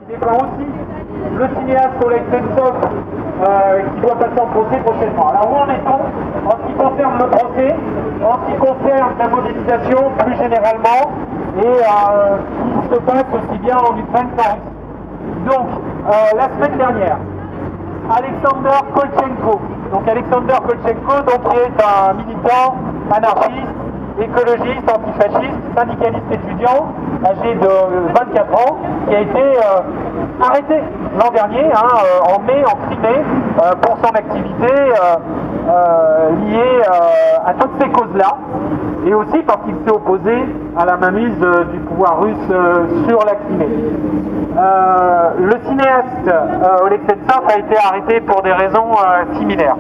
dépend aussi le cinéaste Oleg Sentsov qui doit passer en procès prochainement. Alors où en est-on en ce qui concerne le procès, en ce qui concerne la mobilisation plus généralement et ce qui se passe aussi bien en Ukraine qu'en Russie. Donc la semaine dernière, Alexander Kolchenko, qui est un militant anarchiste, écologiste, antifasciste, syndicaliste étudiant, âgé de 24 ans, qui a été arrêté l'an dernier, en mai, en Crimée, pour son activité liée à toutes ces causes-là, et aussi parce qu'il s'est opposé à la mainmise du pouvoir russe sur la Crimée. Le cinéaste Oleg Sentsov a été arrêté pour des raisons similaires.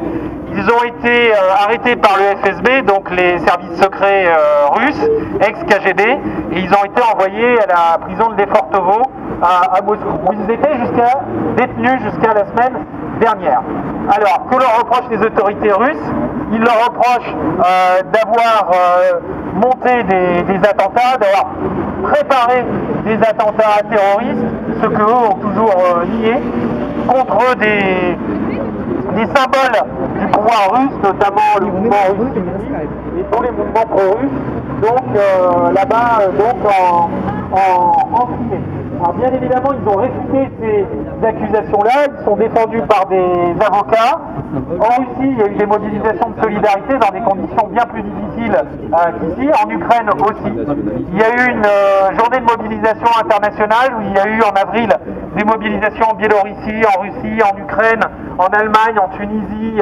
Ils ont été arrêtés par le FSB, donc les services secrets russes, ex-KGB, et ils ont été envoyés à la prison de Lefortovo à Moscou, où ils étaient détenus jusqu'à la semaine dernière. Alors, que leur reprochent les autorités russes? Ils leur reprochent d'avoir monté des attentats, d'avoir préparé des attentats terroristes, ce qu'eux ont toujours nié, contre des symboles du pouvoir russe, notamment le mouvement russe et tous les mouvements pro-russes, donc là-bas, en Crimée. Alors bien évidemment, ils ont réfuté ces accusations-là, ils sont défendus par des avocats. En Russie, il y a eu des mobilisations de solidarité dans des conditions bien plus difficiles qu'ici, en Ukraine aussi. Il y a eu une journée de mobilisation internationale où il y a eu en avril des mobilisations en Biélorussie, en Russie, en Ukraine, en Allemagne, en Tunisie,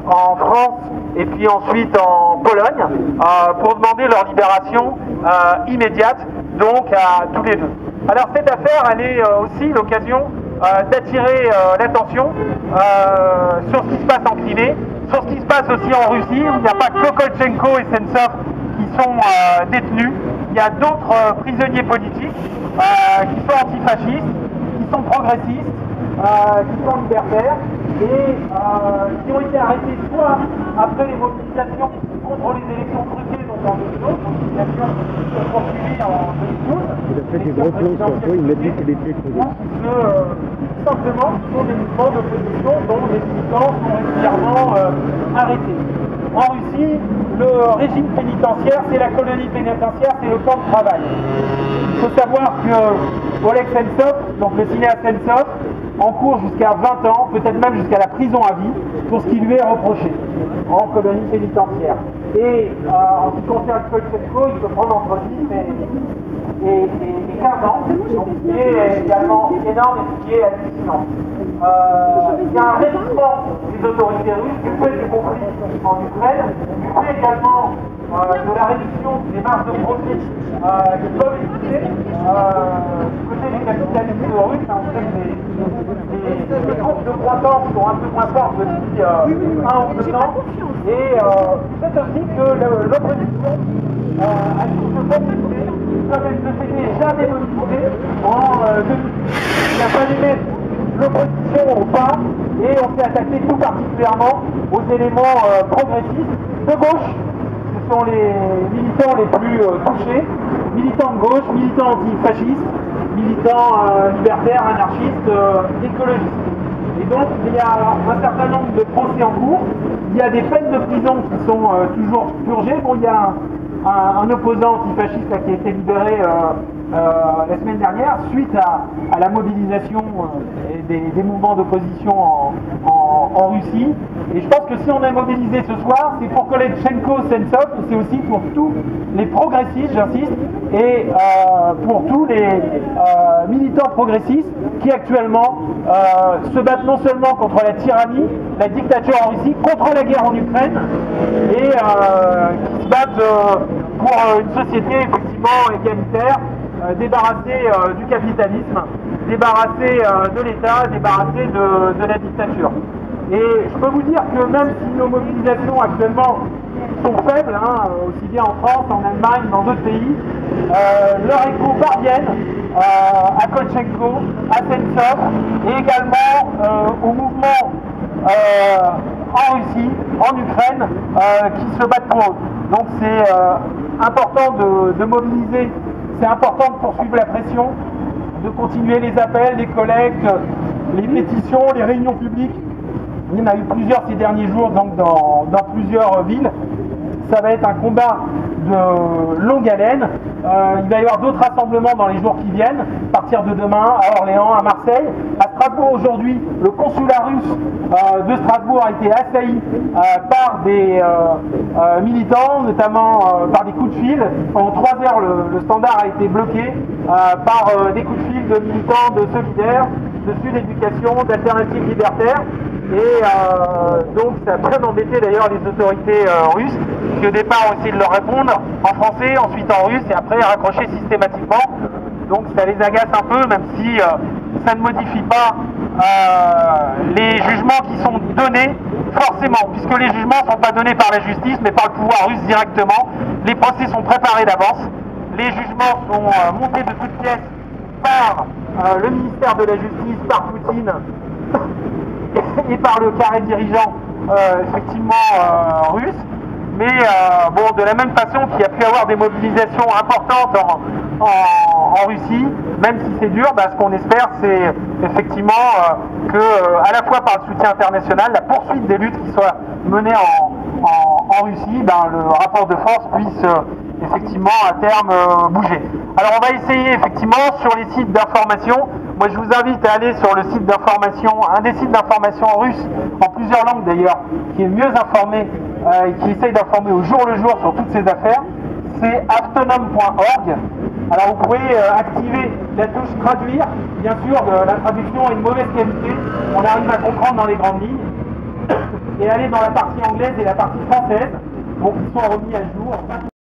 en France et puis ensuite en Pologne pour demander leur libération immédiate, donc à tous les deux. Alors cette affaire, elle est aussi l'occasion d'attirer l'attention sur ce qui se passe en Crimée, sur ce qui se passe aussi en Russie, où il n'y a pas que Kolchenko et Sentsov qui sont détenus. Il y a d'autres prisonniers politiques qui sont antifascistes, qui sont progressistes, qui sont libertaires et qui ont été arrêtés soit après les mobilisations contre les élections truquées, donc en 2012, mobilisations qui sont poursuivies en 2012. Il a fait des gros plans sur toi, il m'a dit qu'il était trouvé. Simplement, ce sont des mouvements d'opposition dont les militants sont régulièrement arrêtés. En Russie, le régime pénitentiaire, c'est la colonie pénitentiaire, c'est le camp de travail. Il faut savoir que Oleg Sentsov, donc le cinéaste Sentsov, encourt jusqu'à 20 ans, peut-être même jusqu'à la prison à vie, pour ce qui lui est reproché en colonie pénitentiaire. Et en ce qui concerne Kolchenko, il peut prendre entre 10 et 15 ans, donc ce qui est également énorme et ce qui est hallucinant. Il y a un résistement des autorités russes du fait du conflit en Ukraine, du fait également de la réduction des marges de profit qui peuvent exister du côté des capitalistes russes. On sait que les courbes de croissance sont un peu moins fortes depuis 1 ou 2 ans. Et c'est aussi que l'opposition a dû se mobiliser comme elle ne s'était jamais mobilisée en 2000. Il a fallu mettre l'opposition au pas et on s'est attaqué tout particulièrement aux éléments progressistes de gauche. Ce sont les militants les plus touchés, militants de gauche, militants antifascistes, militants libertaires, anarchistes, écologistes. Et donc il y a un certain nombre de procès en cours, il y a des peines de prison qui sont toujours purgées. Bon, il y a un opposant antifasciste qui a été libéré la semaine dernière suite à la mobilisation des mouvements d'opposition en Russie. Et je pense que si on est mobilisé ce soir, c'est pour Kolchenko, Sentsov, c'est aussi pour tous les progressistes, j'insiste, et pour tous les militants progressistes qui actuellement se battent non seulement contre la tyrannie, la dictature en Russie, contre la guerre en Ukraine, et qui se battent pour une société effectivement égalitaire, débarrassée du capitalisme, débarrassée de l'État, débarrassée de la dictature. Et je peux vous dire que même si nos mobilisations actuellement sont faibles, aussi bien en France, en Allemagne, dans d'autres pays, leur écho parviennent à Kolchenko, à Sentsov et également au mouvement en Russie, en Ukraine, qui se battent pour eux. Donc c'est important de mobiliser, c'est important de poursuivre la pression. de continuer les appels, les collectes, les pétitions, les réunions publiques. Il y en a eu plusieurs ces derniers jours donc dans plusieurs villes. Ça va être un combat de longue haleine. Il va y avoir d'autres rassemblements dans les jours qui viennent, à partir de demain à Orléans, à Marseille. À Strasbourg aujourd'hui, le consulat russe de Strasbourg a été assailli par des militants, notamment par des coups de fil. Pendant 3 heures, le standard a été bloqué par des coups de fil de militants de Solidaire, de Sud Éducation, d'Alternatives Libertaires. Et donc ça a bien embêté d'ailleurs les autorités russes, qui au départ ont essayé de leur répondre en français, ensuite en russe, et après raccroché systématiquement. Donc ça les agace un peu, même si ça ne modifie pas les jugements qui sont donnés, forcément, puisque les jugements ne sont pas donnés par la justice, mais par le pouvoir russe directement. Les procès sont préparés d'avance, les jugements sont montés de toutes pièces par le ministère de la Justice, par Poutine, et par le carré dirigeant effectivement russe, mais bon, de la même façon qu'il y a pu avoir des mobilisations importantes en Russie, même si c'est dur, ce qu'on espère c'est effectivement que à la fois par le soutien international, la poursuite des luttes qui soient menées en Russie, le rapport de force puisse effectivement à terme bouger. Alors on va essayer effectivement sur les sites d'information. Moi je vous invite à aller sur le site d'information, un des sites d'information russe, en plusieurs langues d'ailleurs, qui est mieux informé et qui essaye d'informer au jour le jour sur toutes ces affaires. C'est avtonom.org. Alors vous pouvez activer la touche traduire. Bien sûr la traduction est de mauvaise qualité, on arrive à comprendre dans les grandes lignes. Et aller dans la partie anglaise et la partie française, pour qu'ils soient remis à jour.